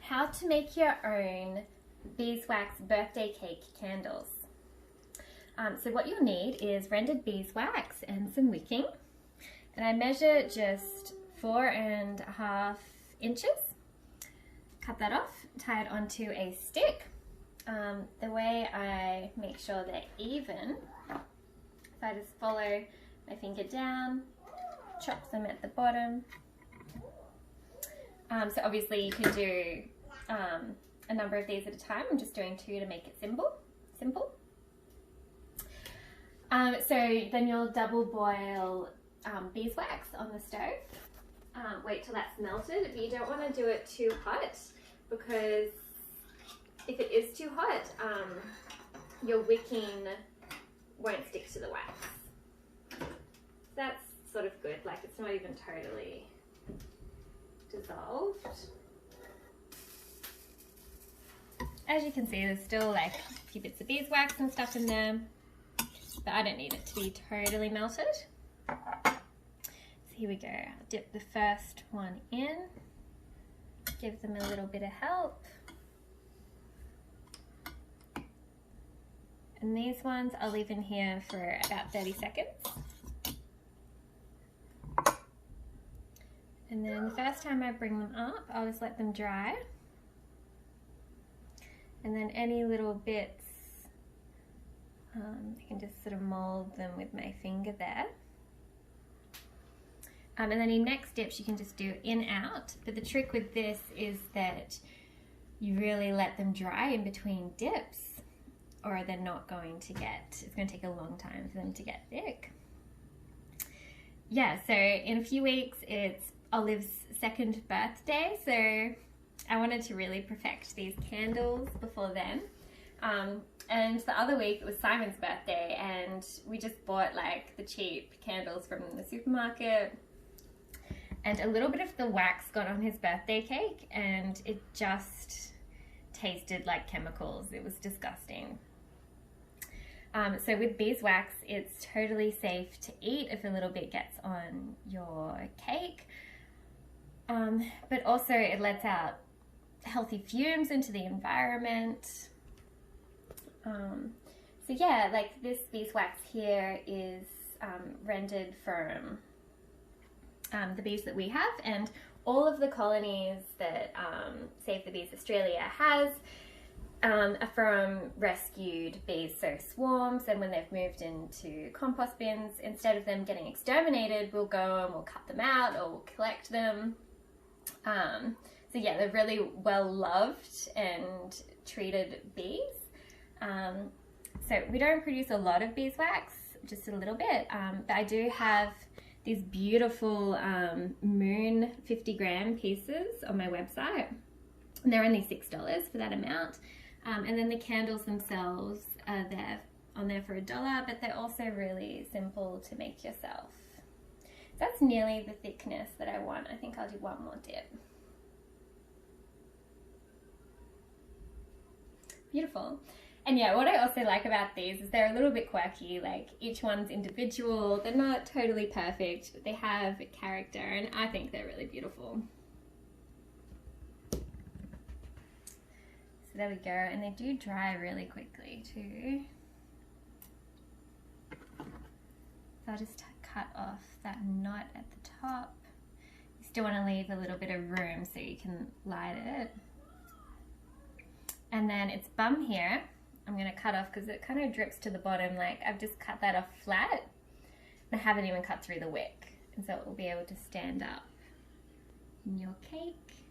How to make your own beeswax birthday cake candles. So what you'll need is rendered beeswax and some wicking. And I measure just 4.5 inches. Cut that off, tie it onto a stick. The way I make sure they're even, if I just follow my finger down, chop them at the bottom. So obviously you can do a number of these at a time. I'm just doing 2 to make it simple. So then you'll double boil beeswax on the stove. Wait till that's melted, but you don't want to do it too hot, because if it is too hot, your wicking won't stick to the wax. So that's sort of good, like it's not even totally dissolved. As you can see, there's still like a few bits of beeswax and stuff in there, but I don't need it to be totally melted. So here we go. I'll dip the first one in, give them a little bit of help. And these ones I'll leave in here for about 30 seconds. And then the first time I bring them up, I'll just let them dry. And then any little bits, I can just sort of mold them with my finger there. And then in next dips you can just do in out, but the trick with this is that you really let them dry in between dips, or they're not going to get, it's going to take a long time for them to get thick. Yeah, so in a few weeks it's Olive's 2nd birthday, so I wanted to really perfect these candles before then. And the other week it was Simon's birthday, and we just bought like the cheap candles from the supermarket, and a little bit of the wax got on his birthday cake and it just tasted like chemicals. It was disgusting. So with beeswax, it's totally safe to eat if a little bit gets on your cake, but also it lets out healthy fumes into the environment. So yeah, like this beeswax here is rendered from the bees that we have, and all of the colonies that Save the Bees Australia has are from rescued bees, so swarms, and when they've moved into compost bins, instead of them getting exterminated, we'll go and we'll cut them out or we'll collect them. So yeah, they're really well loved and treated bees. So we don't produce a lot of beeswax, just a little bit, but I do have these beautiful moon 50-gram pieces on my website. They're only $6 for that amount. And then the candles themselves are on there for $1, but they're also really simple to make yourself. So that's nearly the thickness that I want. I think I'll do one more dip. Beautiful. And yeah, what I also like about these is they're a little bit quirky, like each one's individual, they're not totally perfect, but they have character, and I think they're really beautiful. So there we go, and they do dry really quickly too. So I'll just cut off that knot at the top. You still want to leave a little bit of room so you can light it. And then its bum here, I'm going to cut off because it kind of drips to the bottom. Like I've just cut that off flat, and I haven't even cut through the wick, and so it will be able to stand up in your cake.